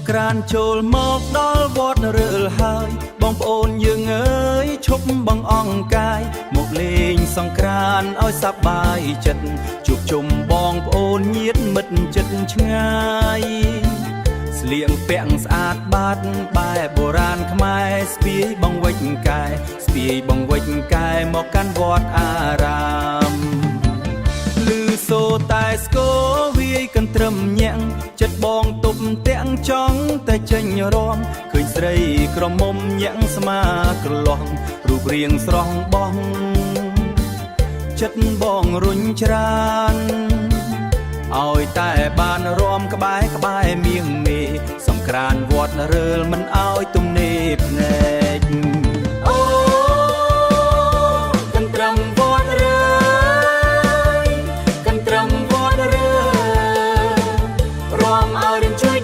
ក្រានចូលមកដល់វត្តរើលហើយបងប្អូនយើងអើយឈប់បងអង្កាយមកលេងសង្ក្រានឲ្យសប្បាយចិត្តជួបជុំបងប្អូនញាតិមិត្តចិត្តឆ្ងាយស្លៀងពាក់ស្អាតបាតបែបបុរាណខ្មែរស្ពាយបងវិចកែស្ពាយបងវិចកែមកកាន់វត្តអារាមឮសូរតែស្គរវាយកន្ទ្រឹមញាំងចិត្តបងទប់ទាំងចង់តែចេញរំឃើញស្រីក្រមុំញាំងស្មាក្រឡោះរូបរាងស្រស់បោះចិត្តបងរុញច្រានឲ្យតែបានរំក្បែរមៀងមេសង្ក្រានវត្តរើលមិនឲ្យទំនេរភ្នែកអូកន្ទ្រឹមវត្តរើលកន្ទ្រឹមវត្តរើលរំឲ្យរៀនជួយ